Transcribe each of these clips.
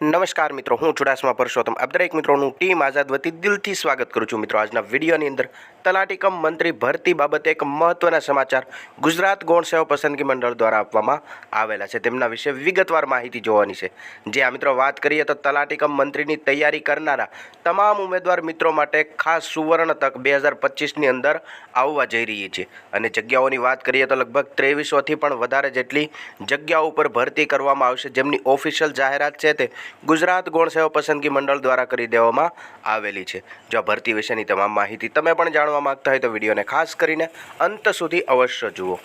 નમસ્કાર મિત્રો, હું ચુડાસમા પરસોત્તમ આપ દરેક મિત્રોનું ટીમ આઝાદ વતી દિલથી સ્વાગત કરું છું. મિત્રો, આજના વિડીયોની અંદર તલાટી કમ મંત્રી ભરતી બાબતે એક મહત્વના સમાચાર ગુજરાત ગૌણ સેવા પસંદગી મંડળ દ્વારા આપવામાં આવેલા છે. તેમના વિશે વિગતવાર માહિતી જોવાની છે. જે આ મિત્રો વાત કરીએ તો તલાટી કમ મંત્રીની તૈયારી કરનારા તમામ ઉમેદવાર મિત્રો માટે ખાસ સુવર્ણ તક 2025ની અંદર આવવા જઈ રહી છે. અને જગ્યાઓની વાત કરીએ તો લગભગ 2300થી પણ વધારે જેટલી જગ્યાઓ ઉપર ભરતી કરવામાં આવશે, જેમની ઓફિશિયલ જાહેરાત છે તે ગુજરાત ગૌણ સેવા પસંદગી મંડળ દ્વારા કરી દેવામાં આવેલી છે. જો ભરતી વિશેની તમામ માહિતી તમે પણ જાણવા માંગતા હોય તો વિડીયોને ખાસ કરીને અંત સુધી અવશ્ય જુઓ.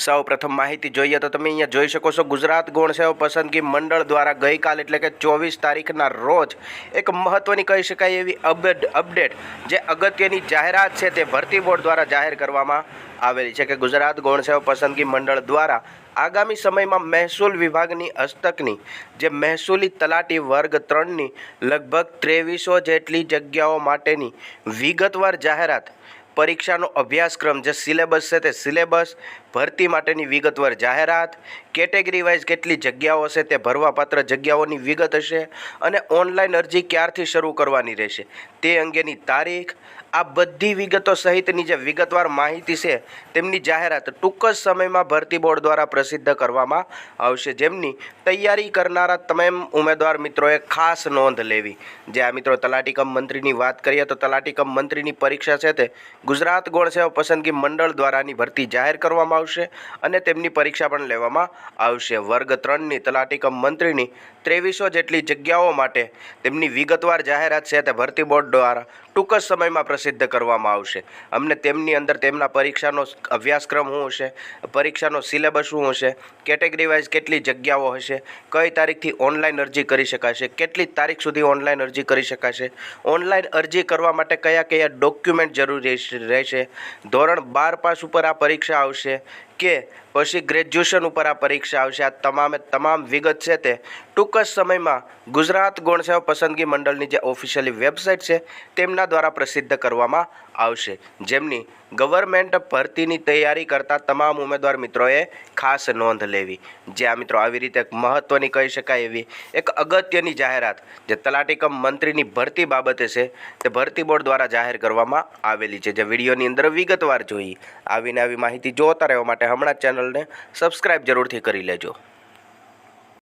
સૌ પ્રથમ માહિતી જોઈએ તો તમે અહીંયા જોઈ શકો છો, ગુજરાત ગૌણ સેવા પસંદગી મંડળ દ્વારા ગઈકાલ એટલે કે 24 તારીખના રોજ એક મહત્વની કહી શકાય એવી અપડેટ જે અગત્યની જાહેરાત છે તે ભરતી બોર્ડ દ્વારા જાહેર કરવામાં આવેલી છે કે ગુજરાત ગૌણ સેવા પસંદગી મંડળ દ્વારા આગામી સમયમાં મહેસૂલ વિભાગની હસ્તકની જે મહેસૂલી તલાટી વર્ગ 3ની લગભગ 2300 જેટલી જગ્યાઓ માટેની વિગતવાર જાહેરાત, પરીક્ષાનો અભ્યાસક્રમ જે સિલેબસ છે તે સિલેબસ, ભરતી માટેની વિગતવાર જાહેરાત, કેટેગરી વાઇઝ કેટલી જગ્યાઓ હશે તે ભરવાપાત્ર જગ્યાઓની વિગત હશે અને ઓનલાઈન અરજી ક્યારથી શરૂ કરવાની રહેશે તે અંગેની તારીખ, આ બધી વિગતો સહિતની જે વિગતવાર માહિતી છે તેમની જાહેરાત ટૂંક જ સમયમાં ભરતી બોર્ડ દ્વારા પ્રસિદ્ધ કરવામાં આવશે, જેમની તૈયારી કરનારા તમામ ઉમેદવાર મિત્રોએ ખાસ નોંધ લેવી. જે આ મિત્રો તલાટી કમ મંત્રીની વાત કરીએ તો તલાટી કમ મંત્રીની પરીક્ષા છે તે ગુજરાત ગૌણ સેવા પસંદગી મંડળ દ્વારાની ભરતી જાહેર કરવામાં આવશે અને તેમની પરીક્ષા પણ લેવામાં આવશે. વર્ગ 3ની તલાટી કમ મંત્રીની 2300 જેટલી જગ્યાઓ માટે તેમની વિગતવાર જાહેરાત છે તે ભરતી બોર્ડ દ્વારા ટૂંક જ સમયમાં પ્રસિદ્ધ કરવામાં આવશે. અમને તેમની અંદર તેમના પરીક્ષાનો અભ્યાસક્રમ શું હશે, પરીક્ષાનો સિલેબસ શું હશે, કેટેગરી વાઇઝ કેટલી જગ્યાઓ હશે, કઈ તારીખથી ઓનલાઈન અરજી કરી શકાશે, કેટલી તારીખ સુધી ઓનલાઈન અરજી કરી શકાશે, ઓનલાઈન અરજી કરવા માટે કયા કયા ડોક્યુમેન્ટ જરૂરી રહેશે, ધોરણ 12 પાસ ઉપર આ પરીક્ષા આવશે કે પછી ગ્રેજ્યુએશન ઉપર આ પરીક્ષા આવશે, આ તમામ વિગત છે તે ટૂંક જ સમયમાં ગુજરાત ગૌણ સેવા પસંદગી મંડળની જે ઓફિશિયલી વેબસાઇટ છે તેમના દ્વારા પ્રસિદ્ધ કરવામાં આવશે, જેમની ગવર્મેન્ટ ભરતીની તૈયારી કરતા તમામ ઉમેદવાર મિત્રોએ ખાસ નોંધ લેવી. જે આ મિત્રો આવી રીતે એક મહત્ત્વની કહી શકાય એવી એક અગત્યની જાહેરાત જે તલાટી કમ મંત્રીની ભરતી બાબતે છે તે ભરતી બોર્ડ દ્વારા જાહેર કરવામાં આવેલી છે. જે વિડીયોની અંદર વિગતવાર જોઈ આવીને આવી માહિતી જોતા રહેવા માટે હમણાં જ ચેનલને સબસ્ક્રાઈબ જરૂરથી કરી લેજો.